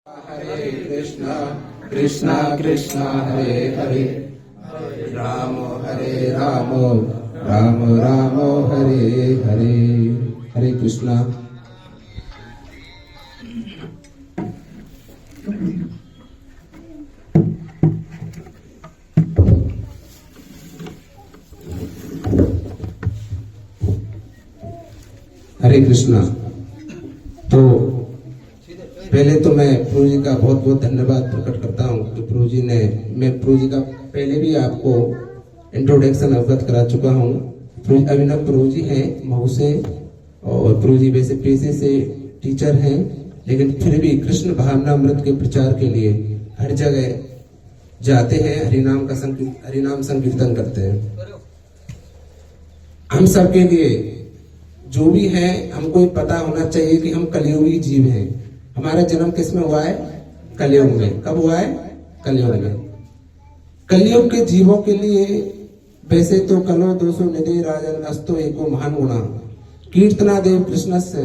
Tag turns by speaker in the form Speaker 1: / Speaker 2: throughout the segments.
Speaker 1: हरे कृष्णा कृष्णा कृष्णा हरे हरे हरे राम राम राम हरे हरे। हरे कृष्णा। हरे कृष्णा। तो पहले तो मैं प्रभु जी का बहुत बहुत धन्यवाद प्रकट करता हूँ कि प्रभु जी ने, मैं प्रभु जी का पहले भी आपको इंट्रोडक्शन अवगत करा चुका हूँ। अभिनव प्रभु जी हैं महू से, और प्रभु जी वैसे पेशे से टीचर हैं, लेकिन फिर भी कृष्ण भावनामृत के प्रचार के लिए हर जगह जाते हैं, हरिनाम संकीर्तन करते हैं। हम सबके लिए जो भी है, हमको ये पता होना चाहिए कि हम कलियुगी जीव हैं। हमारा जन्म किस में हुआ है? कलयुग में। कब हुआ है? कलयुग में। कलयुग के जीवों के लिए वैसे तो कलो दोषो निधि राजन अस्तो एको महान गुणा कीर्तना देव कृष्ण से।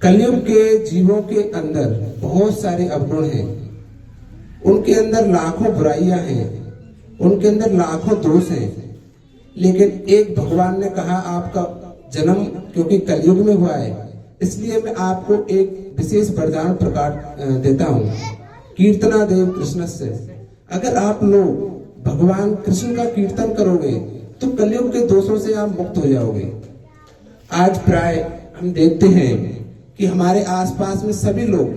Speaker 1: कलयुग के जीवों के अंदर बहुत सारे अवगुण हैं, उनके अंदर लाखों बुराइयां हैं, उनके अंदर लाखों दोष हैं, लेकिन एक भगवान ने कहा आपका जन्म क्योंकि कलयुग में हुआ है, इसलिए मैं आपको एक विशेष वरदान प्रकाश देता हूँ, कीर्तना देव कृष्ण से। अगर आप लोग भगवान कृष्ण का कीर्तन करोगे तो कलयुग के दोषों से आप मुक्त हो जाओगे। आज प्राय हम देखते हैं कि हमारे आसपास में सभी लोग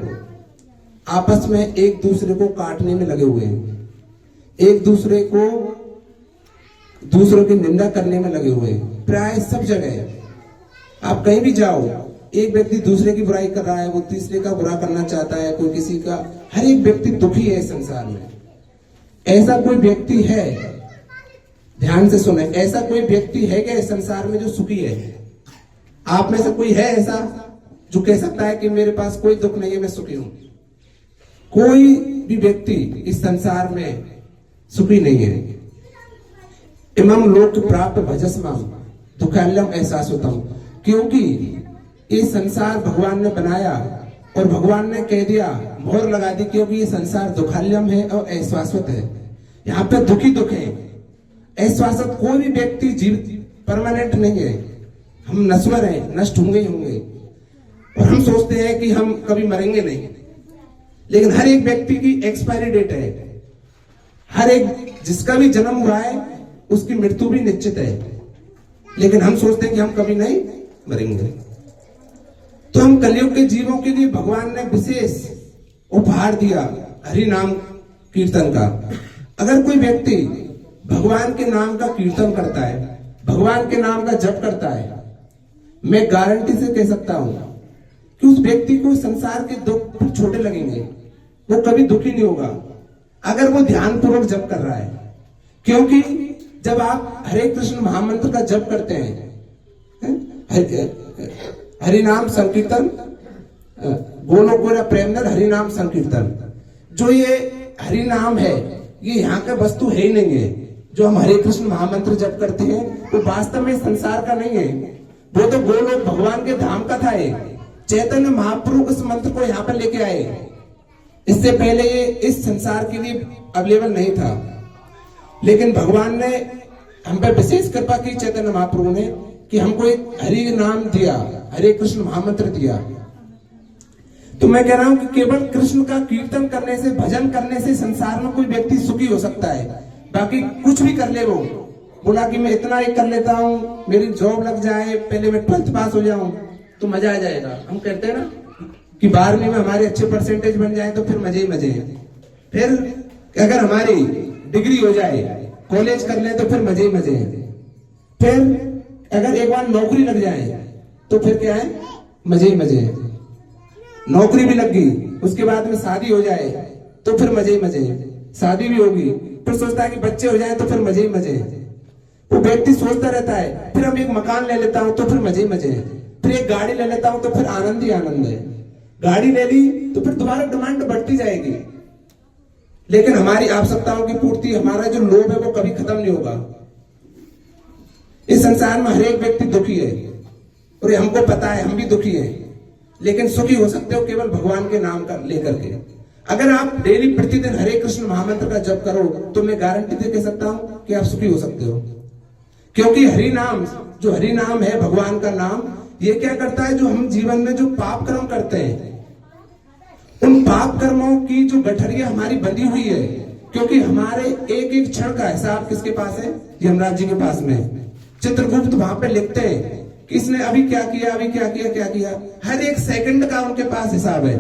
Speaker 1: आपस में एक दूसरे को काटने में लगे हुए हैं, एक दूसरों की निंदा करने में लगे हुए हैं। प्राय सब जगह आप कहीं भी जाओ, एक व्यक्ति दूसरे की बुराई कर रहा है, वो तीसरे का बुरा करना चाहता है, कोई किसी का। हर एक व्यक्ति दुखी है इस संसार में। ऐसा कोई व्यक्ति है, ध्यान से सुने, ऐसा कोई व्यक्ति है क्या इस संसार में जो सुखी है? आप में से कोई है ऐसा जो कह सकता है कि मेरे पास कोई दुख नहीं है, मैं सुखी हूं? कोई भी व्यक्ति इस संसार में सुखी नहीं है। इमं लोक प्राप्त भजस्मं दुःखालयं एहसासुतम्। क्योंकि ये संसार भगवान ने बनाया और भगवान ने कह दिया, मोहर लगा दी, क्योंकि ये संसार दुःखालयम है और अशाश्वत है। यहाँ पे दुखी दुख है, अशाश्वत। कोई भी व्यक्ति जीव परमानेंट नहीं है, हम नश्वर हैं, नष्ट होंगे ही होंगे। और हम सोचते हैं कि हम कभी मरेंगे नहीं, लेकिन हर एक व्यक्ति की एक्सपायरी डेट है। हर एक जिसका भी जन्म हुआ है उसकी मृत्यु भी निश्चित है, लेकिन हम सोचते हैं कि हम कभी नहीं मरेंगे। तो हम कलयुग के जीवों के लिए भगवान ने विशेष उपहार दिया हरि नाम कीर्तन का। अगर कोई व्यक्ति भगवान के नाम का कीर्तन करता है, भगवान के नाम का जप करता है, मैं गारंटी से कह सकता हूं कि उस व्यक्ति को संसार के दुख छोटे लगेंगे, वो कभी दुखी नहीं होगा अगर वो ध्यान पूर्वक जप कर रहा है। क्योंकि जब आप हरे कृष्ण महामंत्र का जप करते हैं, हरि नाम संकीर्तन, गोलो गोरा प्रेमनर हरि नाम संकीर्तन, जो ये हरि नाम है ये यहाँ का वस्तु है ही नहीं है। जो हम हरे कृष्ण महामंत्र जप करते हैं वो वास्तव में संसार का नहीं है, वो तो गोलोक भगवान के धाम का था। चैतन्य महाप्रभु उस मंत्र को यहाँ पर लेके आए। इससे पहले ये इस संसार के लिए अवेलेबल नहीं था, लेकिन भगवान ने हम पर विशेष कृपा की, चैतन्य महाप्रभु ने, कि हमको एक हरि नाम दिया, हरे कृष्ण महामंत्र दिया। तो मैं कह रहा हूं कि केवल कृष्ण का कीर्तन करने से, भजन करने से संसार में कोई व्यक्ति सुखी हो सकता है। बाकी कुछ भी कर ले, वो बोला कि मैं इतना ही कर लेता हूं, मेरी जॉब लग जाए, पहले मैं 12th पास हो जाऊं तो मजा आ जाएगा। हम कहते हैं ना कि 12वीं में हमारे अच्छे परसेंटेज बन जाए तो फिर मजे ही मजे हैं। फिर अगर हमारी डिग्री हो जाए, कॉलेज कर ले तो फिर मजे ही मजे हैं। फिर अगर एक बार नौकरी लग जाए तो फिर क्या है? मजे ही मजे हैं। नौकरी भी लग गई, उसके बाद में शादी हो जाए तो फिर मजे ही मजे हैं। शादी भी होगी, फिर सोचता है कि बच्चे हो जाए तो फिर मजे ही मजे हैं। वो व्यक्ति सोचता रहता है, फिर हम एक मकान ले लेता हूं तो फिर मजे ही मजे हैं, फिर एक गाड़ी ले लेता हूं तो फिर आनंद ही आनंद है। गाड़ी ले ली तो फिर दोबारा डिमांड बढ़ती जाएगी, लेकिन हमारी आवश्यकताओं की पूर्ति, हमारा जो लोभ है वो कभी खत्म नहीं होगा। इस संसार में हर एक व्यक्ति दुखी है और हमको पता है, हम भी दुखी हैं। लेकिन सुखी हो सकते हो केवल भगवान के नाम का लेकर के। अगर आप डेली प्रतिदिन हरे कृष्ण महामंत्र का जप करो तो मैं गारंटी दे कह सकता हूं कि आप सुखी हो सकते हो। क्योंकि हरि नाम, जो हरि नाम है भगवान का नाम, ये क्या करता है, जो हम जीवन में जो पाप कर्म करते हैं उन पाप कर्मों की जो गठरिया हमारी बंधी हुई है, क्योंकि हमारे एक एक क्षण का हिसाब किसके पास है, यमराज जी के पास में। चित्रगुप्त वहां पे लिखते हैं कि इसने अभी क्या किया, अभी क्या किया, क्या किया, हर एक सेकंड का उनके पास हिसाब है।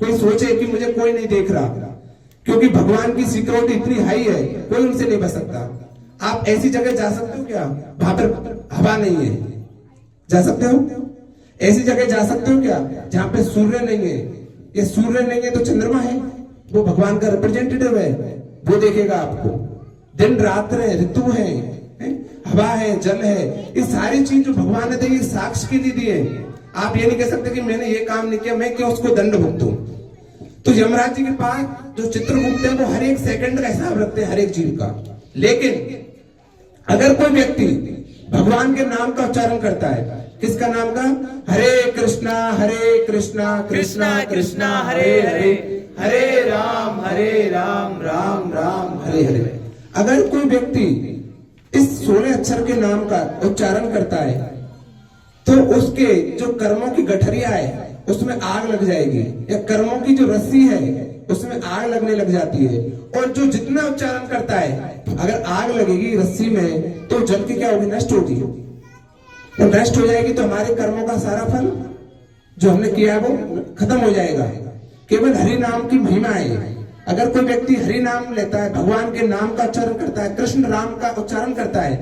Speaker 1: कोई सोचे कि मुझे कोई नहीं देख रहा, क्योंकि भगवान की सिक्योरिटी इतनी हाई है, कोई उनसे नहीं बच सकता। आप ऐसी जगह जा सकते हो क्या वहां पर हवा नहीं है, जा सकते हो? ऐसी जगह जा सकते हो क्या जहां पे सूर्य नहीं है? ये सूर्य नहीं है तो चंद्रमा है, वो भगवान का रिप्रेजेंटेटिव है, वो देखेगा आपको। दिन रात है, ऋतु है, हवा है, जल है, ये सारी चीज जो भगवान ने दी साक्ष्य के लिए दी है। आप ये नहीं कह सकते कि मैंने ये काम नहीं किया, मैं क्यों उसको दंड भुगतूं। तो यमराज जी के पास जो चित्रगुप्त है वो हर एक सेकंड का हिसाब रखते हैं, हर एक जीव का। लेकिन अगर कोई व्यक्ति भगवान के नाम का उच्चारण करता है, किसका नाम का, हरे कृष्णा कृष्णा कृष्णा हरे हरे, हरे राम राम राम हरे हरे। अगर कोई व्यक्ति इस 16 अक्षर के नाम का उच्चारण करता है तो उसके जो कर्मों की गठरिया है उसमें आग लग जाएगी, या कर्मों की जो रस्सी है उसमें आग लगने लग जाती है। और जो जितना उच्चारण करता है, अगर आग लगेगी रस्सी में तो जल के क्या होगी, नष्ट होगी। तो नष्ट हो जाएगी तो हमारे कर्मों का सारा फल जो हमने किया वो खत्म हो जाएगा। केवल हरि नाम की महिमा है। अगर कोई व्यक्ति हरि नाम लेता है, भगवान के नाम का उच्चारण करता है, कृष्ण राम का उच्चारण करता है,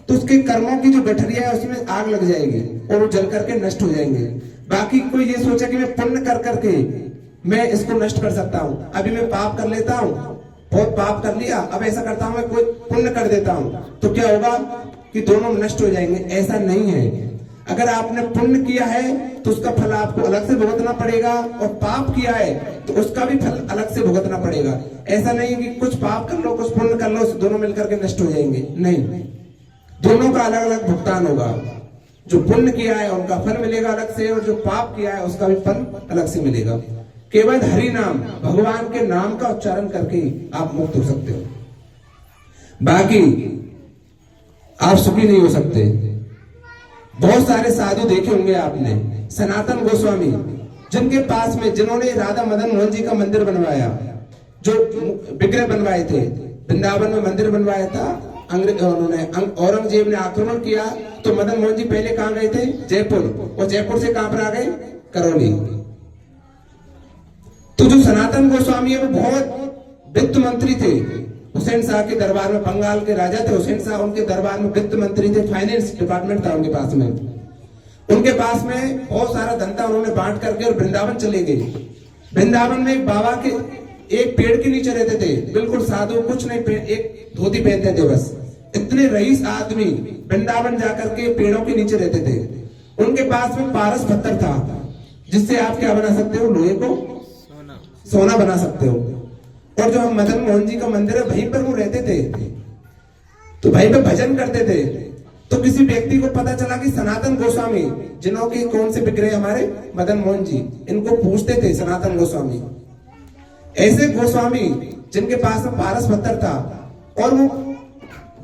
Speaker 1: तो उसके कर्मों की जो गठरिया है उसमें आग लग जाएगी और वो जल करके नष्ट हो जाएंगे। बाकी कोई ये सोचा कि मैं पुण्य कर करके मैं इसको नष्ट कर सकता हूँ, अभी मैं पाप कर लेता हूँ, बहुत पाप कर लिया, अब ऐसा करता हूँ मैं कोई पुण्य कर देता हूँ, तो क्या होगा कि दोनों नष्ट हो जाएंगे। ऐसा नहीं है। अगर आपने पुण्य किया है तो उसका फल आपको अलग से भुगतना पड़ेगा, और पाप किया है तो उसका भी फल अलग से भुगतना पड़ेगा। ऐसा नहीं कि कुछ पाप कर लो, कुछ पुण्य कर लो, दोनों मिलकर के नष्ट हो जाएंगे। नहीं, दोनों का अलग अलग भुगतान होगा। जो पुण्य किया है उनका फल मिलेगा अलग से, और जो पाप किया है उसका भी फल अलग से मिलेगा। केवल हरि नाम, भगवान के नाम का उच्चारण करके आप मुक्त हो सकते हो, बाकी आप सुखी नहीं हो सकते। बहुत सारे साधु देखे होंगे आपने, सनातन गोस्वामी, जिनके पास में जिन्होंने राधा मदन मोहन जी का मंदिर बनवाया, जो विग्रह बनवाए थे, वृंदावन में मंदिर बनवाया था, उन्होंने औरंगजेब ने आक्रमण किया तो मदन मोहन जी पहले कहां गए थे, जयपुर, और जयपुर से कहां पर आ गए, करौली। तो जो सनातन गोस्वामी है वो बहुत वित्त मंत्री थे, हुसैन शाह के दरबार में, बंगाल के राजा थे हुसैन शाह, उनके दरबार में वित्त मंत्री थे, फाइनेंस डिपार्टमेंट था उनके पास में। उनके पास में बहुत सारा धन था, उन्होंने बांट करके और वृंदावन चले गए। वृंदावन में एक बाबा के एक पेड़ के नीचे रहते थे, बिल्कुल साधु, कुछ नहीं, एक धोती पहनते थे बस। इतने रईस आदमी वृंदावन जाकर के पेड़ों के नीचे रहते थे। उनके पास में पारस पत्थर था, जिससे आप क्या बना सकते हो, लोहे को सोना बना सकते हो। और जो हम मदन मोहन जी का मंदिर है वहीं पर वो रहते थे, तो वहीं पे भजन करते थे। तो किसी व्यक्ति को पता चला कि सनातन गोस्वामी, जिन्हों के कौन से विग्रह हमारे मदन मोहन जी, इनको पूछते थे सनातन गोस्वामी। ऐसे गोस्वामी जिनके पास में पारस पत्थर था और वो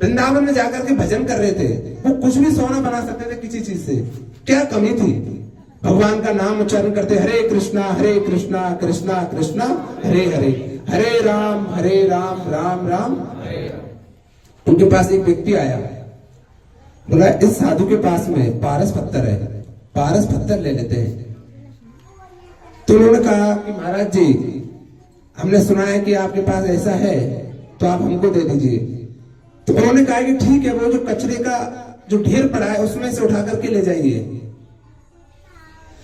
Speaker 1: वृंदावन में जाकर के भजन कर रहे थे, वो कुछ भी सोना बना सकते थे किसी चीज से। क्या कमी थी? भगवान का नाम उच्चारण करते, हरे कृष्णा कृष्णा कृष्णा हरे हरे, हरे राम राम राम। उनके पास एक व्यक्ति आया, बोला इस साधु के पास में पारस पत्थर है, पारस पत्थर ले लेते हैं। तो उन्होंने कहा कि महाराज जी, हमने सुना है कि आपके पास ऐसा है, तो आप हमको दे दीजिए। तो उन्होंने कहा कि ठीक है, वो जो कचरे का जो ढेर पड़ा है उसमें से उठा करके ले जाइए।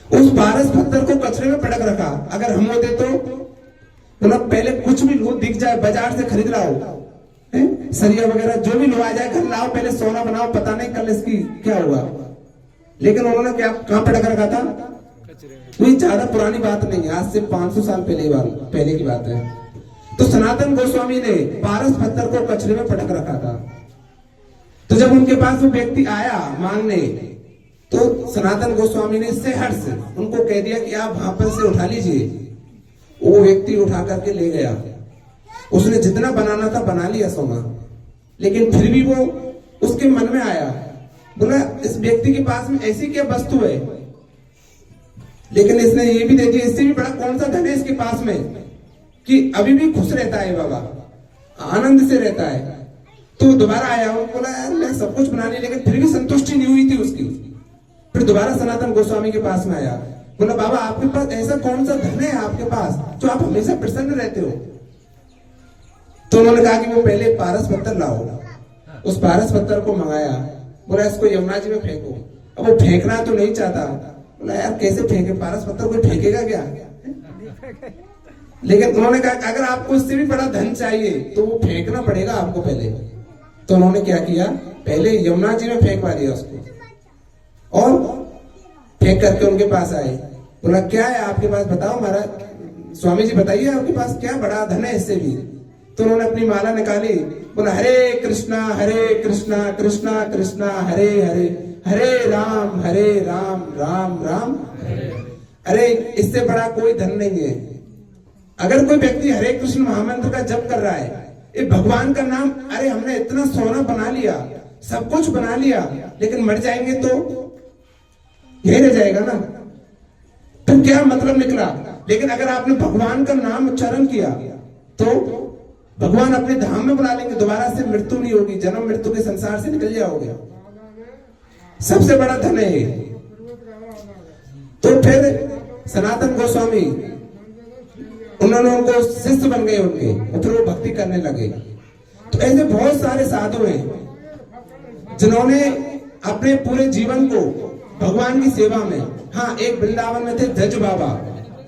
Speaker 1: उस पारस पत्थर को कचरे में पटक रखा। अगर हम वो दे तो बोला पहले कुछ भी लो दिख जाए, बाजार से खरीद लाओ, सरिया वगैरह जो भी लो आ जाए, घर लाओ, पहले सोना बनाओ, पता नहीं कल इसकी क्या होगा। लेकिन उन्होंने क्या कहां पटक रखा था? कोई ज्यादा पुरानी बात नहीं है, आज से 500 साल पहले की बात है। तो सनातन गोस्वामी ने पारस पत्थर को कचरे में पटक रखा था। तो जब उनके पास वो व्यक्ति आया मांगने, तो सनातन गोस्वामी ने इससे हट से उनको कह दिया कि आप वहां पर से उठा लीजिए। वो व्यक्ति उठा करके ले गया। उसने जितना बनाना था बना लिया सोना, लेकिन फिर भी वो उसके मन में आया, बोला इस व्यक्ति के पास में ऐसी क्या वस्तु है, लेकिन इसने ये भी दे दिया, इससे भी बड़ा कौन सा धन है इसके पास में कि अभी भी खुश रहता है बाबा, आनंद से रहता है। तो दोबारा आया, वो बोला यार मैं सब कुछ बना लिया, लेकिन फिर भी संतुष्टि नहीं हुई थी उसकी। फिर दोबारा सनातन गोस्वामी के पास में आया, बोला बाबा आपके पास ऐसा कौन सा धन है आपके पास जो आप हमेशा प्रसन्न रहते हो। तो उन्होंने कहा कि वो पहले पारस पत्थर लाओ। उस पारस पत्थर को मंगाया, बोला इसको यमुना जी में फेंको। अब वो फेंकना तो नहीं चाहता, बोला यार कैसे फेंके, पारस पत्थर कोई फेंकेगा क्या। लेकिन उन्होंने कहा अगर आपको इससे भी बड़ा धन चाहिए तो वो फेंकना पड़ेगा आपको पहले। तो उन्होंने क्या किया, पहले यमुना जी में फेंकवा दिया उसको, और फेंक करके उनके पास आए। बोला क्या है आपके पास, बताओ महाराज, स्वामी जी बताइए आपके पास क्या बड़ा धन है इससे भी। तो उन्होंने अपनी माला निकाली, बोला हरे कृष्णा कृष्णा कृष्णा हरे हरे, हरे राम राम राम हरे। अरे इससे बड़ा कोई धन नहीं है। अगर कोई व्यक्ति हरे कृष्ण महामंत्र का जप कर रहा है, ये भगवान का नाम, अरे हमने इतना सोना बना लिया, सब कुछ बना लिया, लेकिन मर जाएंगे तो यही रह जाएगा ना, तो क्या मतलब निकला। लेकिन अगर आपने भगवान का नाम उच्चारण किया तो भगवान अपने धाम में बुला लेंगे, दोबारा से मृत्यु नहीं होगी, जन्म मृत्यु के संसार से निकल जाओगे। सबसे बड़ा धन है। तो फिर सनातन गोस्वामी उन्होंने उनको शिष्य बन गए उनके, और फिर वो भक्ति करने लगे। तो ऐसे बहुत सारे साधु हैं जिन्होंने अपने पूरे जीवन को भगवान की सेवा में, हाँ एक वृंदावन में थे जज बाबा,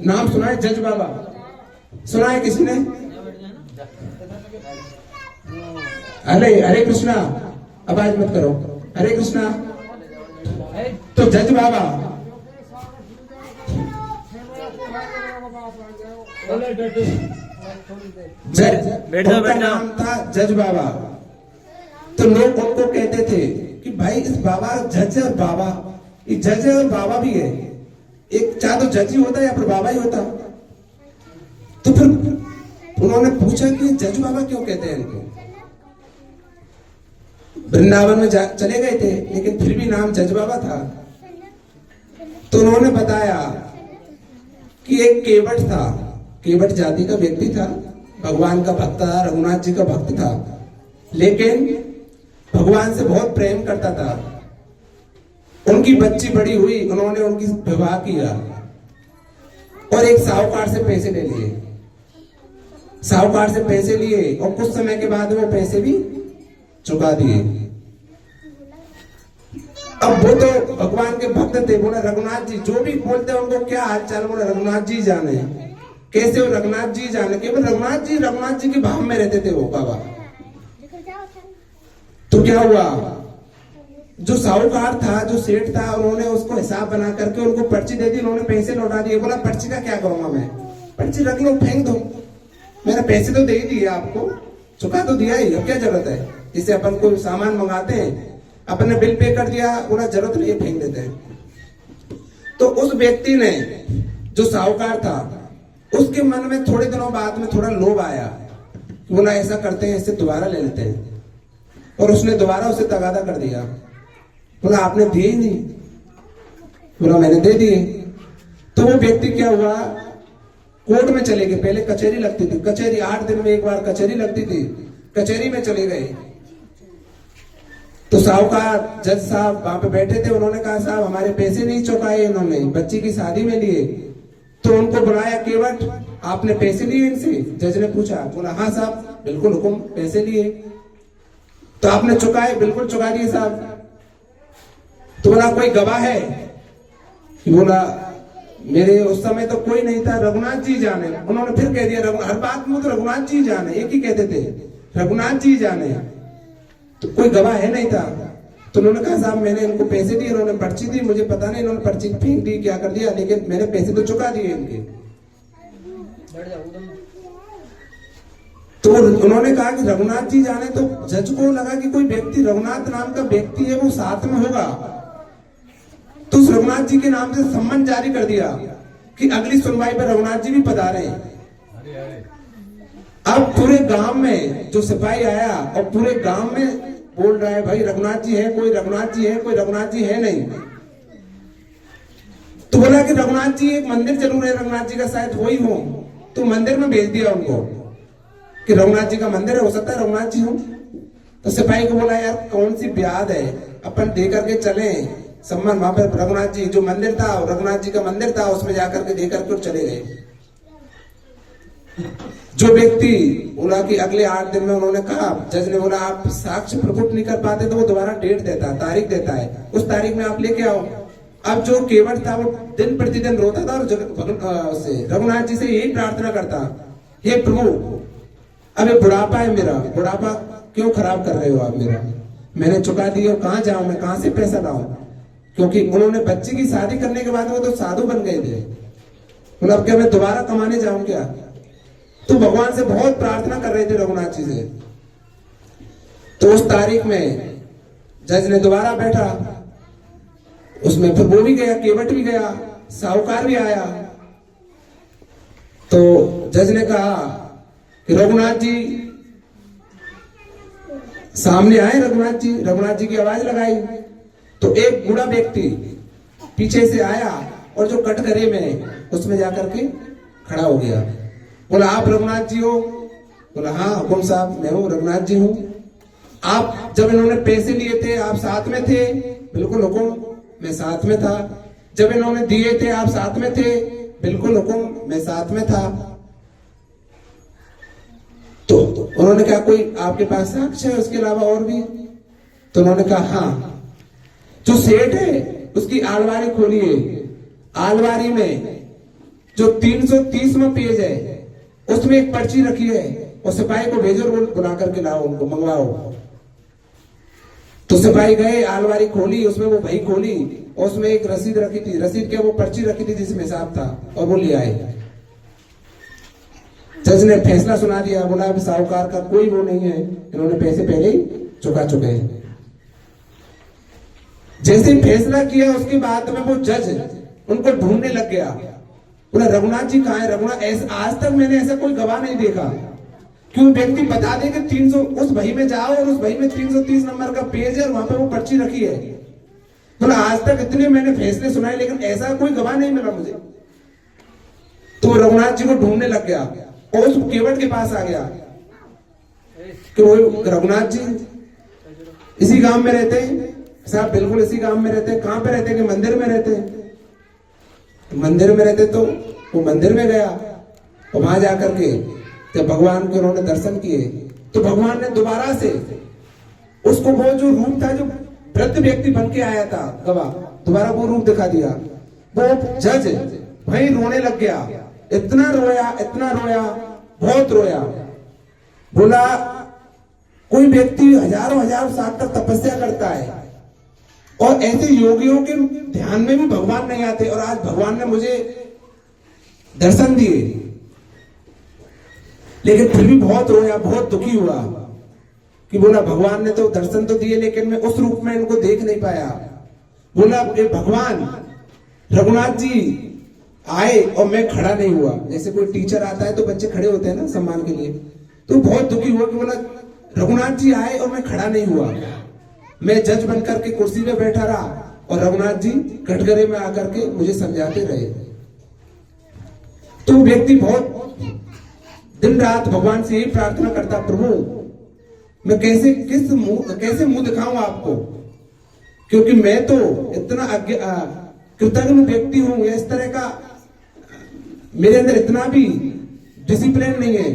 Speaker 1: नाम सुना है जज बाबा, सुना है किसी ने। अरे हरे कृष्णा, आवाज मत करो, हरे कृष्णा। तो जज बाबा उनका नाम था जज बाबा। तो लोग उनको कहते थे कि भाई इस बाबा जज और बाबा, ये जज और बाबा भी है, एक चाहे तो जज ही होता है या फिर बाबा ही होता। तो फिर उन्होंने पूछा कि जज बाबा क्यों कहते हैं इनको। वृंदावन में चले गए थे, लेकिन फिर भी नाम जज बाबा था। तो उन्होंने बताया कि एक केवट था, केवट जाति का व्यक्ति था, भगवान का भक्त था, रघुनाथ जी का भक्त था, लेकिन भगवान से बहुत प्रेम करता था। उनकी बच्ची बड़ी हुई, उन्होंने उनकी विवाह किया और एक साहूकार से पैसे ले लिए। साहूकार से पैसे लिए और कुछ समय के बाद वो पैसे भी चुका दिए। अब वो तो भगवान के भक्त थे, बोले रघुनाथ जी, जो भी बोलते हैं उनको क्या हाल चाल, बोले रघुनाथ जी जाने। कैसे हो रघुनाथ जी जाने, केवल रघुनाथ जी के भाव में रहते थे वो बाबा। तो क्या हुआ, जो साहूकार था, जो सेठ था, उन्होंने उसको हिसाब बना करके उनको पर्ची दे दी, उन्होंने पैसे लौटा दिए। बोला पर्ची का क्या करूंगा मैं, पर्ची रख लो, फेंक दो, मैंने पैसे तो दे ही दिए आपको, चुका तो दिया ही, अब क्या जरूरत है। जिसे अपन कोई सामान मंगाते हैं, अपन ने बिल पे कर दिया, बोला जरूरत नहीं, फेंक देते हैं। तो उस व्यक्ति ने, जो साहूकार था, उसके मन में थोड़े दिनों बाद में थोड़ा लोभ आया, बोला ऐसा करते हैं, इससे दोबारा ले लेते हैं। और उसने दोबारा उसे तगादा कर दिया, बोला आपने दिए ही नहीं, बोला मैंने दे दिए। तो वो व्यक्ति क्या हुआ, कोर्ट में चले गए। पहले कचहरी लगती थी, कचहरी 8 दिन में एक बार कचहरी लगती थी, कचहरी में चले गए। तो साहूकार जज साहब वहां पे बैठे थे, उन्होंने कहा साहब हमारे पैसे नहीं चुकाए इन्होंने, बच्ची की शादी में लिए। तो उनको बुलाया, केवट आपने पैसे लिए इनसे। जज ने पूछा, बोला हाँ साहब बिल्कुल हुकुम, पैसे लिए। तो आपने चुकाए, बिल्कुल चुका दिए साहब। तो बोला कोई गवाह है, बोला मेरे उस समय तो कोई नहीं था, रघुनाथ जी जाने। उन्होंने फिर कह दिया, हर बात में तो रघुनाथ जी जाने, एक ही कहते थे रघुनाथ जी जाने। तो कोई गवाह है नहीं था। तो उन्होंने कहा साहब मैंने इनको पैसे दिए, इन्होंने पर्ची दी, मुझे पता नहीं इन्होंने पर्ची फेंक दी क्या कर दिया, लेकिन मैंने पैसे तो चुका दिए इनके। तो उन्होंने कहा कि रघुनाथ जी जाने। तो जज को लगा कि कोई व्यक्ति, रघुनाथ नाम का व्यक्ति है, वो साथ में होगा। तो उस रघुनाथ जी के नाम से सम्मन जारी कर दिया कि अगली सुनवाई पर रघुनाथ जी भी पधारे। अब पूरे गांव में जो सिपाही आया और पूरे गांव में बोल रहा है, भाई रघुनाथ जी है, कोई रघुनाथ जी है, कोई रघुनाथ जी है नहीं। तो बोला कि रघुनाथ जी एक मंदिर जरूर है, रघुनाथ जी का शायद हो ही हो। तो मंदिर में भेज दिया उनको कि रघुनाथ जी का मंदिर है, हो सकता है रघुनाथ जी हो। तो सिपाही को बोला, यार कौन सी ब्याद है, अपन दे करके चले सम्मान। वहां पर रघुनाथ जी जो मंदिर था, रघुनाथ जी का मंदिर था, उसमें जाकर के दे करके चले गए। जो व्यक्ति बोला कि अगले 8 दिन में, उन्होंने कहा, जज ने बोला आप साक्ष्य प्रकट नहीं कर पाते तो वो दोबारा डेट देता है, तारीख देता है, उस तारीख में आप लेके आओ। अब जो केवट था वो दिन प्रतिदिन रोता था और रघुनाथ जी से यही प्रार्थना करता, हे प्रभु अब ये बुढ़ापा है मेरा, बुढ़ापा क्यों खराब कर रहे हो आप मेरा, मैंने चुका दिया, कहां जाऊं मैं, कहां से पैसा लाऊं। क्योंकि उन्होंने बच्चे की शादी करने के बाद वो तो साधु बन गए थे, मतलब क्या मैं दोबारा कमाने जाऊं क्या। तो भगवान से बहुत प्रार्थना कर रहे थे रघुनाथ जी से। तो उस तारीख में जज ने दोबारा बैठा, उसमें फिर वो भी गया, केवट भी गया, साहूकार भी आया। तो जज ने कहा कि रघुनाथ जी सामने आए, रघुनाथ जी की आवाज लगाई। तो एक बूढ़ा व्यक्ति पीछे से आया और जो कटघरे में उसमें जाकर के खड़ा हो गया। बोला आप रघुनाथ जी हो? बोला हाँ हुकुम साहब मैं हूँ, रघुनाथ जी हूँ। आप जब इन्होंने पैसे लिए थे आप साथ में थे? बिल्कुल हुकुम मैं साथ में था। जब इन्होंने दिए थे आप साथ में थे? बिल्कुल हुकुम मैं साथ में था। तो उन्होंने कहा कोई आपके पास साक्ष्य है उसके अलावा और भी? तो उन्होंने कहा हाँ, जो सेठ है उसकी आलवारी खोलिए, आलवारी में जो 330वां पेज है उसमें एक पर्ची रखी है और सिपाही को भेजो, बुला करके लाओ, उनको मंगवाओ। तो सिपाही गए, आलवारी खोली, उसमें वो बही खोली और उसमें एक रसीद रखी थी, रसीद क्या वो पर्ची रखी थी जिसमें हिसाब था, और वो ले आए। जज ने फैसला सुना दिया, बोला अब साहूकार का कोई वो नहीं है, इन्होंने पैसे पहले ही चुका चुके हैं। जैसे फैसला किया उसके बाद में वो जज उनको ढूंढने लग गया। बोला रघुनाथ जी कहाँ है, रघुनाथ आज तक मैंने ऐसा कोई गवाह नहीं देखा। क्यों व्यक्ति बता दे कि 300 उस बही में जाओ और उस बही में 330 नंबर का पेज है और वहां पे वो पर्ची रखी है। बोला आज तक इतने मैंने फैसले सुनाए लेकिन ऐसा कोई गवाह नहीं मिला मुझे। तो रघुनाथ जी को ढूंढने लग गया और उस केवट के पास आ गया कि वो रघुनाथ जी इसी गांव में रहते हैं? साहब बिल्कुल इसी गांव में रहते हैं। कहां पे रहते हैं? कि मंदिर में रहते हैं। मंदिर में रहते तो वो मंदिर में गया और वहां जाकर के जब भगवान के उन्होंने दर्शन किए तो भगवान ने दोबारा से उसको वो जो रूप था जो वृद्ध व्यक्ति बन के आया था गवाह, दोबारा वो रूप दिखा दिया। वो जज वहीं रोने लग गया, इतना रोया, बहुत रोया। बोला कोई व्यक्ति हजारों साल तक तपस्या करता है और ऐसे योगियों के ध्यान में भी भगवान नहीं आते, और आज भगवान ने मुझे दर्शन दिए, लेकिन फिर भी बहुत रोया, बहुत दुखी हुआ कि बोला भगवान ने तो दर्शन तो दिए लेकिन मैं उस रूप में इनको देख नहीं पाया। बोला भगवान रघुनाथ जी आए और मैं खड़ा नहीं हुआ। जैसे कोई टीचर आता है तो बच्चे खड़े होते हैं ना सम्मान के लिए, तो बहुत दुखी हुआ कि बोला रघुनाथ जी आए और मैं खड़ा नहीं हुआ। मैं जज बनकर के कुर्सी में बैठा रहा और रघुनाथ जी कटघरे में आकर के मुझे समझाते रहे। तो व्यक्ति बहुत दिन रात भगवान से यही प्रार्थना करता, प्रभु मैं कैसे मुंह दिखाऊं आपको, क्योंकि मैं तो इतना कृतज्ञ व्यक्ति हूं, या इस तरह का मेरे अंदर इतना भी डिसिप्लिन नहीं है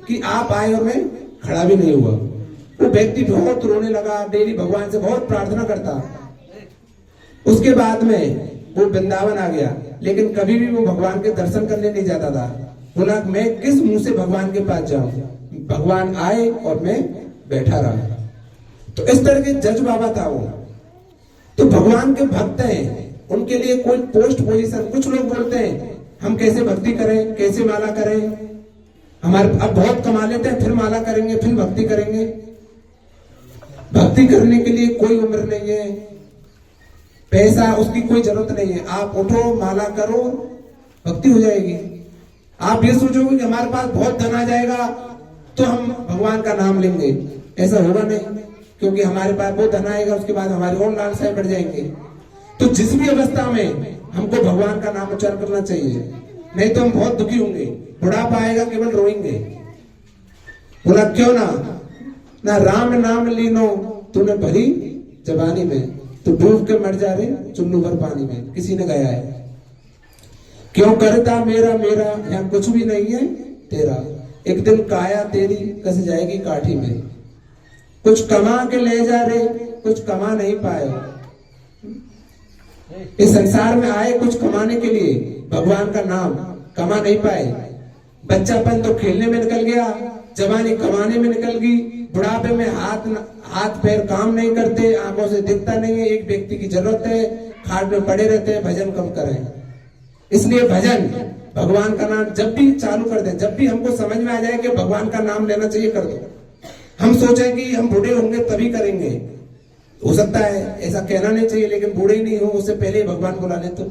Speaker 1: कि आप आए और मैं खड़ा भी नहीं हुआ। वो व्यक्ति बहुत रोने लगा, डेली भगवान से बहुत प्रार्थना करता। उसके बाद में वो वृंदावन आ गया, लेकिन कभी भी वो भगवान के दर्शन करने नहीं जाता था। बोला मैं किस मुंह से भगवान के पास जाऊं। भगवान आए और मैं बैठा रहा। तो इस तरह के जज बाबा था वो। तो भगवान के भक्त हैं, उनके लिए कोई पोस्ट पोजीशन, कुछ लोग बोलते हैं हम कैसे भक्ति करें, कैसे माला करें, हमारे अब बहुत कमा लेते हैं फिर माला करेंगे फिर भक्ति करेंगे। भक्ति करने के लिए कोई उम्र नहीं है, पैसा उसकी कोई जरूरत नहीं है। आप उठो, माला करो, भक्ति हो जाएगी। आप ये सोचोगे कि हमारे पास बहुत धन आ जाएगा तो हम भगवान का नाम लेंगे, ऐसा होगा नहीं, क्योंकि हमारे पास बहुत धन आएगा, उसके बाद हमारी और लालसाएं बढ़ जाएंगे। तो जिस भी अवस्था में हमको भगवान का नाम उच्चारण करना चाहिए, नहीं तो हम बहुत दुखी होंगे। बुढ़ापा आएगा, केवल रोएंगे। बोला क्यों ना राम नाम लीनो तूने भरी जवानी में, तो डूब के मर जा रे चुल्लू भर पानी में, किसी ने गाया है। क्यों करता मेरा मेरा, यहाँ कुछ भी नहीं है तेरा, एक दिन काया तेरी कस जाएगी काठी में। कुछ कमा के ले जा रे, कुछ कमा नहीं पाए। इस संसार में आए कुछ कमाने के लिए, भगवान का नाम कमा नहीं पाए। बच्चापन तो खेलने में निकल गया, जवानी कमाने में निकल गई, बुढ़ापे में हाथ पैर काम नहीं करते, आंखों से दिखता नहीं है। एक व्यक्ति की जरूरत है, खाट में पड़े रहते हैं, भजन कम करें। इसलिए भजन, भगवान का नाम जब भी चालू कर दें, जब भी हमको समझ में आ जाए कि भगवान का नाम लेना चाहिए, कर दो। हम सोचें कि हम बूढ़े होंगे तभी करेंगे, हो सकता है ऐसा कहना नहीं चाहिए, लेकिन बूढ़े ही नहीं हो उससे पहले ही भगवान बुला ले तो,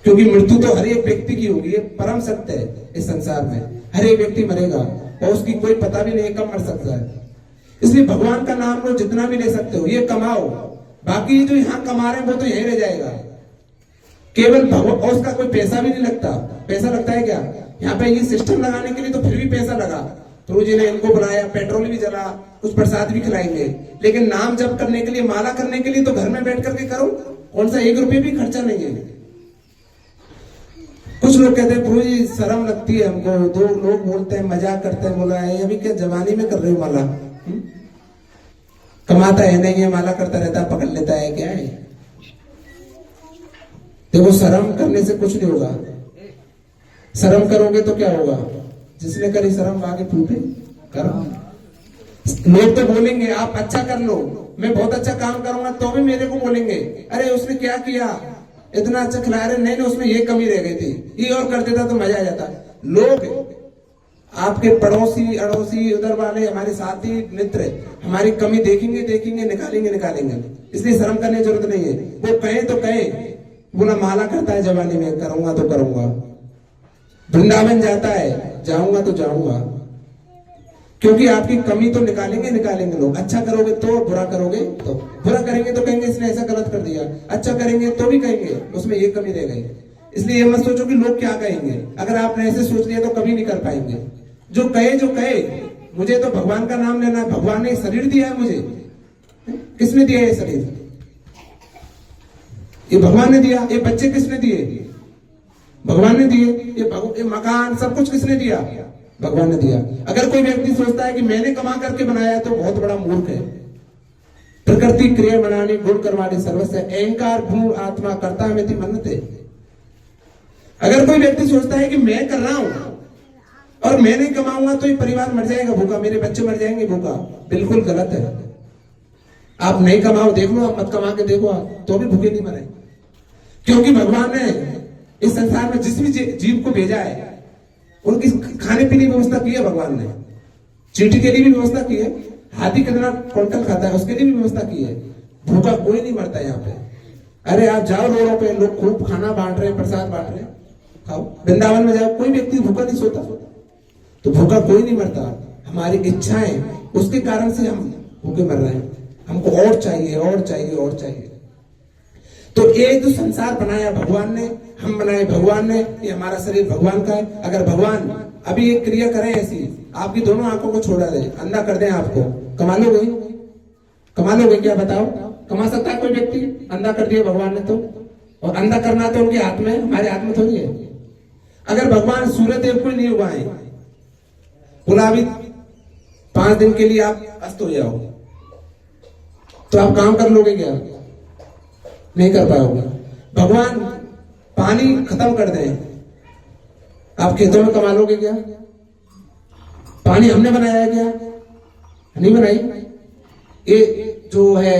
Speaker 1: क्योंकि मृत्यु तो हर एक व्यक्ति की होगी, ये परम सत्य है। इस संसार में हर एक व्यक्ति मरेगा और उसकी कोई पता भी नहीं कब मर सकता है। इसलिए भगवान का नाम लो, जितना भी ले सकते हो, ये कमाओ। बाकी जो यहाँ कमा रहे हैं वो तो यहीं रह जाएगा। केवल भगवान, और उसका कोई पैसा भी नहीं लगता। पैसा लगता है क्या? यहाँ पे ये सिस्टम लगाने के लिए तो फिर भी पैसा लगा, प्रभु जी ने इनको बुलाया, पेट्रोल भी जला, कुछ प्रसाद भी खिलाएंगे, लेकिन नाम जप करने के लिए, माला करने के लिए तो घर में बैठ करके करो, कौन सा 1 रुपये भी खर्चा नहीं है। कुछ लोग कहते हैं प्रभु जी शर्म लगती है हमको, 2 लोग बोलते हैं, मजाक करते हैं, बोला है अभी क्या जवानी में कर रहे हो माला, कमाता है नहीं है, माला करता रहता है, पकड़ लेता है, क्या है। देखो शर्म करने से कुछ नहीं होगा। शर्म करोगे तो क्या होगा? जिसने करी शर्म आगे फूटे करो। लोग तो बोलेंगे आप अच्छा कर लो, मैं बहुत अच्छा काम करूंगा, तो भी मेरे को बोलेंगे अरे उसने क्या किया, इतना अच्छा खिला रहे, नहीं उसमें ये कमी रह गई थी, ये और कर देता तो मजा आ जाता। लोग आपके पड़ोसी अड़ोसी उधर वाले, हमारे साथी मित्र हमारी कमी देखेंगे निकालेंगे। इसलिए शर्म करने की जरूरत नहीं है। वो कहे तो कहे, बोला माला करता है जवानी में, करूंगा तो करूंगा, वृंदावन जाता है, जाऊंगा तो जाऊंगा, क्योंकि आपकी कमी तो निकालेंगे लोग। अच्छा करोगे तो, बुरा करोगे तो, बुरा करेंगे तो कहेंगे इसने ऐसा गलत कर दिया, अच्छा करेंगे तो भी कहेंगे उसमें ये कमी रह गई। इसलिए ये मत सोचो कि लोग क्या कहेंगे। अगर आपने ऐसे सोच लिया तो कभी नहीं कर पाएंगे। जो कहे मुझे तो भगवान का नाम लेना है, भगवान ने शरीर दिया है मुझे, किसने दिया ये शरीर? ये भगवान ने दिया। ये बच्चे किसने दिए? भगवान ने दिए। ये मकान सब कुछ किसने दिया? भगवान ने दिया। अगर कोई व्यक्ति सोचता है कि मैंने कमा करके बनाया तो बहुत बड़ा मूर्ख है। प्रकृति क्रिया बनानी गुण करवानी सर्वस्व, अहंकार भूण आत्मा करता है मिति मन्नते। अगर कोई व्यक्ति सोचता है कि मैं कर रहा हूं और मैं नहीं कमाऊंगा तो ये परिवार मर जाएगा भूखा, मेरे बच्चे मर जाएंगे भूखा, बिल्कुल गलत है। आप नहीं कमाओ, देख लो, आप मत कमा के देखो, आप तो भी भूखे नहीं मरे, क्योंकि भगवान ने इस संसार में जिस भी जीव को भेजा है उनकी खाने पीने की व्यवस्था की है। भगवान ने चींटी के लिए भी व्यवस्था की है, हाथी कितना क्विंटल खाता है उसके लिए भी व्यवस्था की है। भूखा कोई नहीं मरता यहाँ पे। अरे आप जाओ रोडों पे, लोग खूब खाना बांट रहे हैं, प्रसाद बांट रहे हैं, खाओ। वृंदावन में जाओ, कोई व्यक्ति भूखा नहीं सोता, तो भूखा कोई नहीं मरता। हमारी इच्छाएं, उसके कारण से हम भूखे मर रहे हैं। हमको और चाहिए और चाहिए और चाहिए। तो ये जो संसार बनाया भगवान ने, हम बनाए भगवान ने, ये हमारा शरीर भगवान का है। अगर भगवान अभी एक क्रिया करें ऐसी, आपकी दोनों आंखों को छोड़ा दे, अंधा कर दें आपको, कमा लोगे क्या? बताओ, कमा सकता है कोई व्यक्ति? अंधा कर दिया भगवान ने तो, और अंधा करना तो उनके हाथ में, हमारे हाथ में थोड़ी है। अगर भगवान सूर्य देव को नहीं उगाए, बोला अभी 5 दिन के लिए आप अस्त हो जाओ, तो आप काम कर लोगे क्या? नहीं कर पाओगे। भगवान पानी खत्म कर दें, आप खेतों में कमा लोगे क्या? पानी हमने बनाया है क्या? नहीं बनाई। ये जो है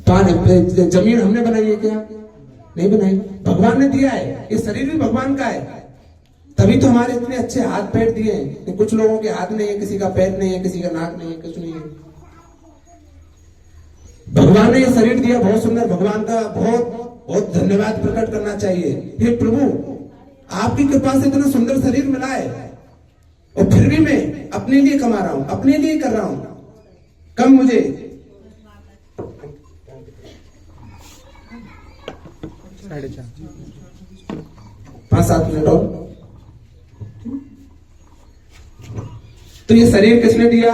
Speaker 1: पानी, जमीन हमने बनाई है क्या? नहीं बनाई। भगवान ने दिया है, ये शरीर भी भगवान का है, तभी तो हमारे इतने अच्छे हाथ पैर दिए हैं। कुछ लोगों के हाथ नहीं है, किसी का पैर नहीं है, किसी का नाक नहीं है, कुछ नहीं है। भगवान ने ये शरीर दिया बहुत सुंदर, भगवान का बहुत बहुत धन्यवाद प्रकट करना चाहिए। हे प्रभु, आपकी कृपा से इतना सुंदर शरीर मिला है और फिर भी मैं अपने लिए कमा रहा हूं, अपने लिए कर रहा हूं। कम मुझे 5-7 मिनट और। तो ये शरीर किसने दिया?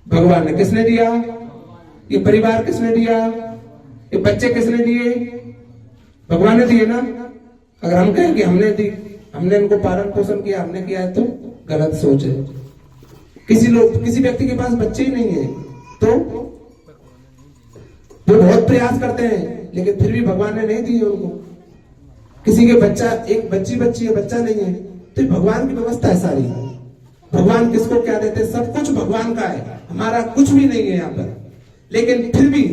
Speaker 1: भगवान ने। किसने दिया? ये परिवार किसने दिया? ये बच्चे किसने दिए? भगवान ने दिए ना। अगर हम कहें कि हमने दी, हमने इनको पालन पोषण किया, हमने किया है, तो गलत सोच है। किसी व्यक्ति के पास बच्चे ही नहीं है तो वो बहुत प्रयास करते हैं लेकिन फिर भी भगवान ने नहीं दिए उनको। किसी के बच्चा, एक बच्ची है, बच्चा नहीं है, तो भगवान की व्यवस्था है सारी। भगवान किसको क्या देते हैं? सब कुछ भगवान का है, हमारा कुछ भी नहीं है यहाँ पर। लेकिन फिर भी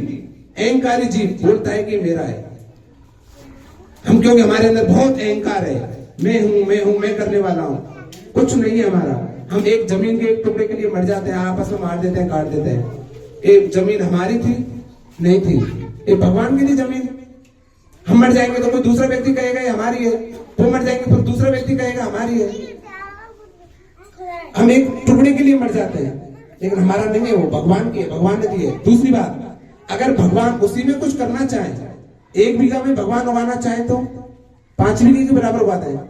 Speaker 1: अहंकारी जीव बोलता है कि मेरा है। हम, क्योंकि हमारे अंदर बहुत अहंकार है, मैं करने वाला हूं। कुछ नहीं है हमारा। हम एक जमीन के एक टुकड़े के लिए मर जाते हैं, आपस में मार देते हैं, काट देते हैं। एक जमीन हमारी थी? नहीं थी, ये भगवान की थी जमीन। हम मर जाएंगे तो कोई दूसरा व्यक्ति कहेगा ये हमारी है, वो मर जाएंगे फिर दूसरा व्यक्ति कहेगा हमारी है। हम एक टुकड़े के लिए मर जाते हैं लेकिन हमारा नहीं है, वो भगवान की है, भगवान ने दी है। दूसरी बात, अगर भगवान उसी में कुछ करना चाहे, 1 बीघा में भगवान उगाना चाहे तो 5 बीघे के बराबर उगाते हैं,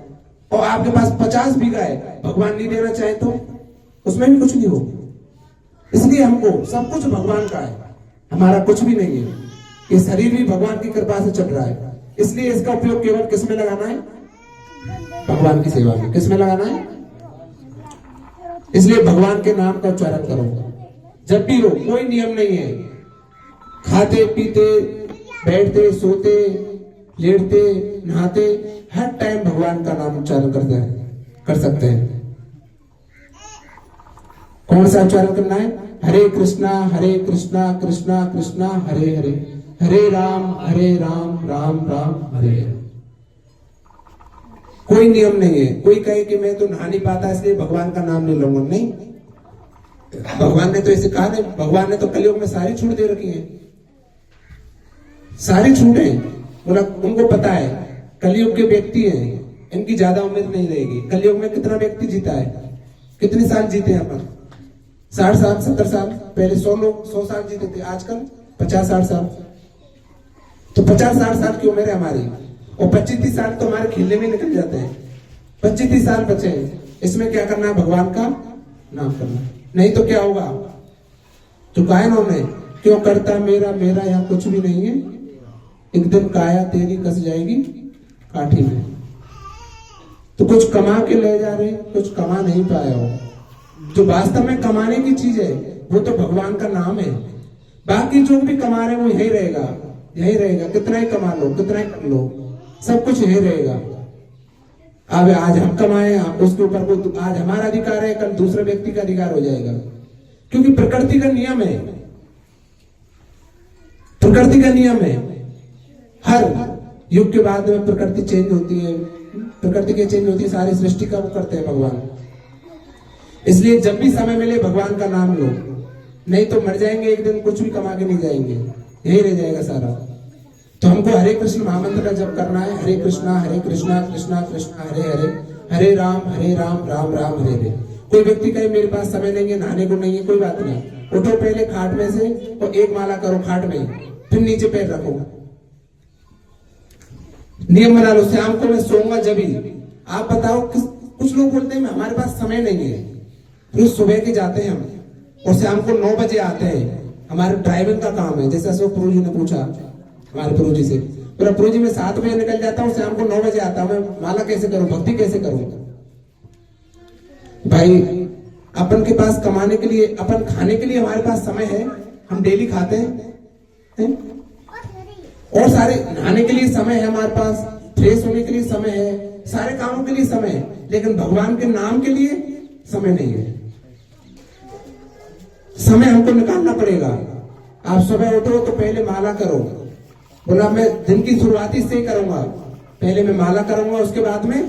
Speaker 1: और आपके पास 50 बीघा है, भगवान नहीं देना चाहे तो उसमें भी कुछ नहीं हो। इसलिए हमको सब कुछ भगवान का है, हमारा कुछ भी नहीं है। ये शरीर भी भगवान की कृपा से चल रहा है, इसलिए इसका उपयोग केवल किस में लगाना है? भगवान की सेवा में। किस में लगाना है? इसलिए भगवान के नाम का उच्चारण करो जब भी हो। कोई नियम नहीं है, खाते पीते बैठते सोते लेटते नहाते हर टाइम भगवान का नाम उच्चारण कर सकते हैं। कौन सा उच्चारण करना है? हरे कृष्णा कृष्णा कृष्णा हरे हरे, हरे राम राम राम हरे हरे। कोई नियम नहीं है। कोई कहे कि मैं तो नहा नहीं पाता इसलिए भगवान का नाम नहीं लूंगा, नहीं। भगवान ने तो ऐसे कहा नहीं। भगवान ने तो कलयुग में सारी छूट दे रखी है, सारी छूटें। बोला उनको पता है कलयुग के व्यक्ति हैं, इनकी ज्यादा उम्र नहीं रहेगी। कलयुग में कितना व्यक्ति जीता है? कितने साल जीते हैं अपन? 60 साल 70 साल। पहले 100 लोग 100 साल जीते थे, आजकल 50-60 साल। तो 50-60 साल की उम्र है हमारी, और 25-30 साल तो हमारे खेलने में निकल जाते हैं। 25-30 साल बचे हैं, इसमें क्या करना है? भगवान का नाम करना। नहीं तो क्या होगा? तो कहा इन्होंने, क्यों करता मेरा मेरा, यहाँ कुछ भी नहीं है, एक दिन काया तेरी कस जाएगी काठी में। तो कुछ कमा के ले जा रहे, कुछ कमा नहीं पाया हो। जो वास्तव में कमाने की चीज है वो तो भगवान का नाम है। बाकी जो भी कमा रहे हैं वो यही रहेगा, यही रहेगा। कितना ही कमा लो, कितना ही कर लो, सब कुछ यही रहेगा। अब आज हम कमाए, आप उसके ऊपर कोई, आज हमारा अधिकार है, कल दूसरे व्यक्ति का अधिकार हो जाएगा। क्योंकि प्रकृति का नियम है, प्रकृति का नियम है। हर युग के बाद में प्रकृति चेंज होती है, प्रकृति की चेंज होती है, सारी सृष्टि का वो करते हैं भगवान। इसलिए जब भी समय मिले भगवान का नाम लो, नहीं तो मर जाएंगे एक दिन, कुछ भी कमा के नहीं जाएंगे, यही रह जाएगा सारा। तो हमको हरे कृष्ण महामंत्र का जप करना है। हरे कृष्णा कृष्णा कृष्णा हरे हरे, हरे राम राम राम हरे हरे। कोई व्यक्ति कहे मेरे पास समय नहीं है, नहाने को नहीं है, कोई बात नहीं, उठो पहले खाट में से और एक माला करो खाट में, फिर नीचे पैर रखो। नियम बना लो, शाम को मैं सोऊंगा जब ही। आप बताओ, कुछ लोग बोलते हैं हमारे पास समय नहीं है, फिर सुबह के जाते हैं हम और शाम को 9 बजे आते हैं। हमारे ड्राइविंग का काम है। जैसे अशोक प्रभु जी ने पूछा हमारे प्रभु जी से, बोला प्रभु जी मैं 7 बजे निकल जाता हूँ, शाम को 9 बजे आता हूँ, मैं माला कैसे करूं, भक्ति कैसे करूं? भाई अपन के पास कमाने के लिए, अपन खाने के लिए हमारे पास समय है, हम डेली खाते हैं? और सारे नहाने के लिए समय है हमारे पास, फ्रेश होने के लिए समय है, सारे कामों के लिए समय है, लेकिन भगवान के नाम के लिए समय नहीं है। समय हमको निकालना पड़ेगा। आप सुबह उठो तो पहले माला करो। बोला मैं दिन की शुरुआत इससे ही करूंगा, पहले मैं माला करूंगा, उसके बाद में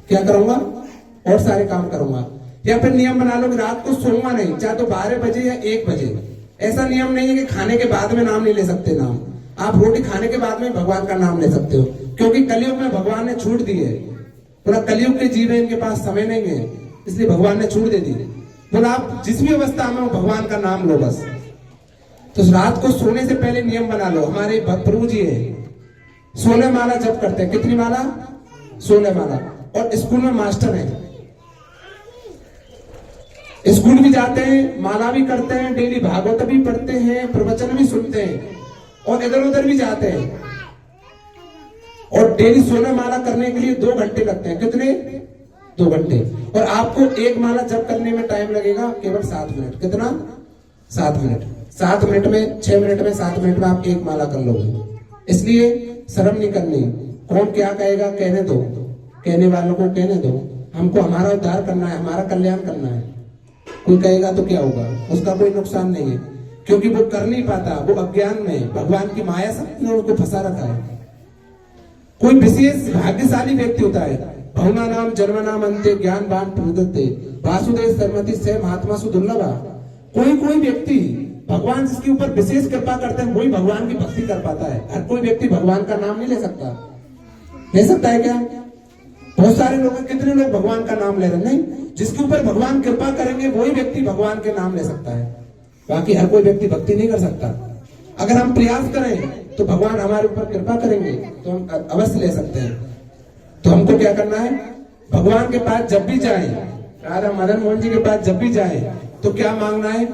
Speaker 1: क्या करूंगा? और सारे काम करूंगा। या फिर नियम बना लो कि रात को सोऊंगा नहीं, चाहे तो 12 बजे या 1 बजे, ऐसा नियम नहीं है कि खाने के बाद में नाम नहीं ले सकते नाम। आप रोटी खाने के बाद में भगवान का नाम ले सकते हो, क्योंकि कलयुग में भगवान ने छूट दी है। पूरा कलयुग के जीव है, इनके पास समय नहीं है, इसलिए भगवान ने छूट दे दी। बोला आप जिस भी अवस्था में हो भगवान का नाम लो बस। तो रात को सोने से पहले नियम बना लो। हमारे प्रभु जी है 16 माला जप करते हैं। कितनी माला? 16 माला। और स्कूल में मास्टर है, स्कूल भी जाते हैं, माला भी करते हैं, डेली भागवत भी पढ़ते हैं, प्रवचन भी सुनते हैं और इधर उधर भी जाते हैं। और डेली 16 माला करने के लिए 2 घंटे लगते हैं। कितने? 2 घंटे। और आपको एक माला जप करने में टाइम लगेगा केवल 7 मिनट। कितना? 7 मिनट। 7 मिनट में, 6 मिनट में, 7 मिनट में आप एक माला कर लोगे। इसलिए शर्म नहीं करनी। कौन क्या कहेगा कहने दो, कहने वालों को कहने दो। हमको हमारा उद्धार करना है, हमारा कल्याण करना है। कोई कहेगा तो क्या होगा, उसका कोई नुकसान नहीं है, क्योंकि वो कर नहीं पाता, वो अज्ञान में, भगवान की माया सबने उनको फंसा रखा है। कोई विशेष भाग्यशाली व्यक्ति होता है, भवना नाम जन्म नाम अंत्य ज्ञानवान प्रदत्ते वासुदेव सर्वमति से महात्मा सुदुर्लभा। कोई व्यक्ति भगवान जिसके ऊपर विशेष कृपा करते हैं वही भगवान की भक्ति कर पाता है। हर कोई व्यक्ति भगवान का नाम नहीं ले सकता। ले सकता है क्या? बहुत सारे लोग, कितने लोग भगवान का नाम ले रहे हैं? नहीं, जिसके ऊपर भगवान कृपा करेंगे वही व्यक्ति भगवान के नाम ले सकता है। बाकी हर कोई व्यक्ति भक्ति नहीं कर सकता। अगर हम प्रयास करें तो भगवान हमारे ऊपर कृपा करेंगे तो हम अवश्य ले सकते हैं। तो हमको क्या करना है? भगवान के पास जब भी जाए, राधा मदन मोहन जी के पास जब भी जाए तो क्या मांगना है?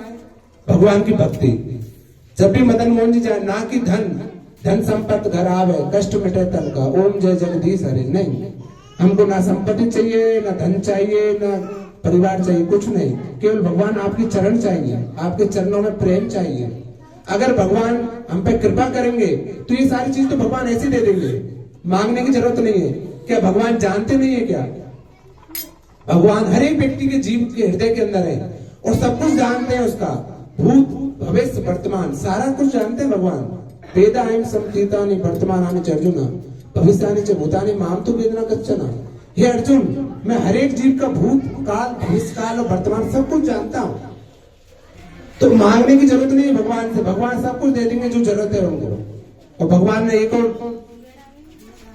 Speaker 1: भगवान की भक्ति। जब भी मदन मोहन जी जाए, ना कि धन संपत्ति घर आवे कष्ट मिटे तन का, ओम जय जगदीश हरे। नहीं, हमको ना संपत्ति चाहिए, ना धन चाहिए, ना परिवार चाहिए, कुछ नहीं। केवल भगवान आपके चरण चाहिए, आपके चरणों में प्रेम चाहिए। अगर भगवान हम पे कृपा करेंगे तो ये सारी चीज तो भगवान ऐसे दे देंगे, मांगने की जरूरत नहीं है। क्या भगवान जानते नहीं है क्या? भगवान हर एक व्यक्ति के जीव के हृदय के अंदर है और सब कुछ जानते हैं, उसका भूत भविष्य वर्तमान सारा कुछ जानते हैं भगवान। वेदायम समतीतानि वर्तमानानि च अर्जुन भविष्यानि च भूतानि माम तो वेदना कच्चन। हे अर्जुन, मैं हर एक जीव का भूत काल, भविष्य काल और वर्तमान सब कुछ जानता हूँ। तो मांगने की जरूरत नहीं है भगवान से, भगवान सब कुछ दे देंगे जो जरूरत है उनको। और भगवान ने एक और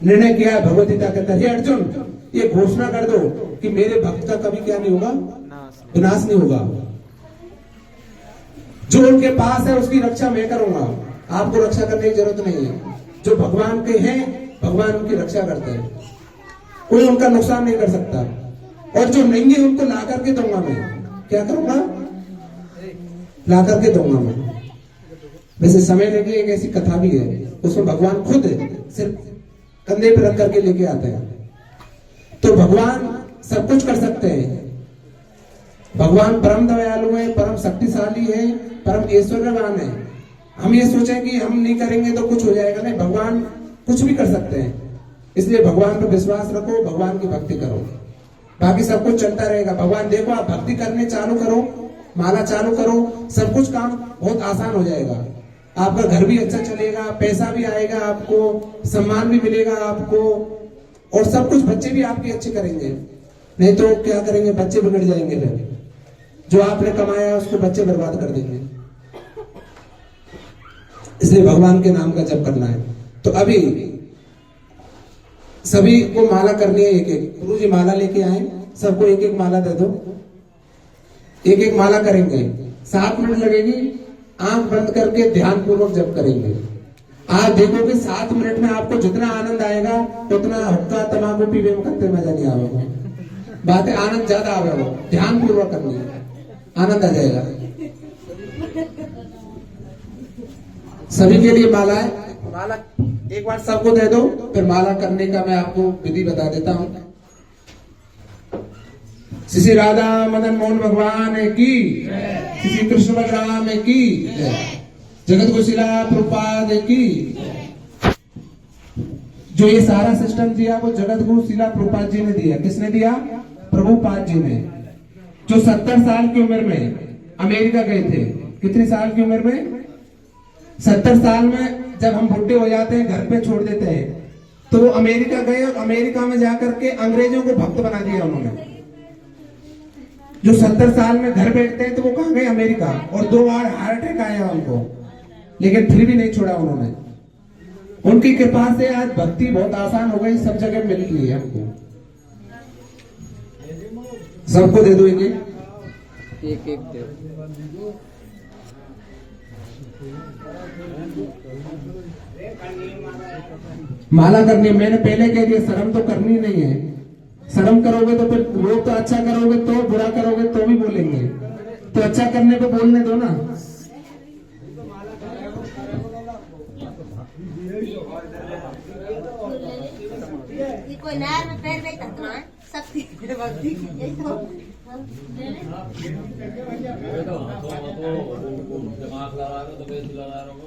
Speaker 1: निर्णय किया है भगवद गीता के अंदर, हे अर्जुन ये घोषणा कर दो कि मेरे भक्त का कभी क्या नहीं होगा? विनाश नहीं होगा। जो उनके पास है उसकी रक्षा मैं करूंगा, आपको रक्षा करने की जरूरत नहीं है। जो भगवान के हैं भगवान उनकी रक्षा करते हैं, कोई उनका नुकसान नहीं कर सकता। और जो नहीं है उनको ला करके दूंगा मैं। क्या करूंगा? ला करके दूंगा मैं। वैसे समय लेके एक ऐसी कथा भी है, उसमें भगवान खुद सिर्फ कंधे पे रख करके लेके आते हैं। तो भगवान सब कुछ कर सकते हैं। भगवान परम दयालु है, परम शक्तिशाली है, परम ऐश्वर्यवान है। हम ये सोचें कि हम नहीं करेंगे तो कुछ हो जाएगा, नहीं, भगवान कुछ भी कर सकते हैं। इसलिए भगवान पर विश्वास रखो, भगवान की भक्ति करो, बाकी सब कुछ चलता रहेगा। भगवान देखो, आप भक्ति करने चालू करो, माला चालू करो, सब कुछ काम बहुत आसान हो जाएगा। आपका घर भी अच्छा चलेगा, पैसा भी आएगा, आपको सम्मान भी मिलेगा आपको, और सब कुछ बच्चे भी आपके अच्छे करेंगे। नहीं तो क्या करेंगे? बच्चे बिगड़ जाएंगे, फिर जो आपने कमाया उसको बच्चे बर्बाद कर देंगे। इसलिए भगवान के नाम का जप करना है। तो अभी सभी को माला करनी है, एक एक। गुरु जी माला लेके आए, सबको एक एक माला दे दो, एक एक माला करेंगे। 7 मिनट लगेगी, आंख बंद करके ध्यान पूर्वक जप करेंगे। आज देखोगे 7 मिनट में आपको जितना आनंद आएगा उतना हुक्का तमाकू पीने में करते मजा नहीं आएगा। बातें आनंद ज्यादा आएगा, ध्यान पूर्वक करनी है, आनंद आ जाएगा। सभी के लिए माला है, माला एक बार सबको दे दो, फिर माला करने का मैं आपको विधि बता देता हूं। श्री राधा मदन मोहन भगवान की, श्री कृष्ण बलराम की, जगत गुरु शिला प्रभुपाद की। जो ये सारा सिस्टम दिया वो जगत गुरु शिला प्रभुपाद जी ने दिया। किसने दिया? प्रभुपाद जी ने, जो 70 साल की उम्र में अमेरिका गए थे। कितनी साल की उम्र में? 70 साल में। जब हम बुढ़े हो जाते हैं, घर पे छोड़ देते हैं, तो वो अमेरिका गए और अमेरिका में जाकर के अंग्रेजों को भक्त बना दिया उन्होंने। जो 70 साल में घर बैठते हैं तो वो कहाँ गए? अमेरिका। और 2 बार हार्ट अटैक आया उनको, लेकिन फिर भी नहीं छोड़ा उन्होंने। उनकी कृपा से आज भक्ति बहुत आसान हो गई, सब जगह मिल रही है हमको। सबको दे दो एक एक दे। माला करनी, मैंने पहले कह दिया शर्म तो करनी नहीं है। शर्म करोगे तो फिर लोग तो अच्छा करोगे तो, बुरा करोगे तो भी बोलेंगे, तो अच्छा करने को बोलने दो ना।
Speaker 2: कोई नहर में पैर नहीं करता है शक्ति भक्ति यही तो
Speaker 3: दिमाग लगा रहे हो तो बेस लगा रहे हो।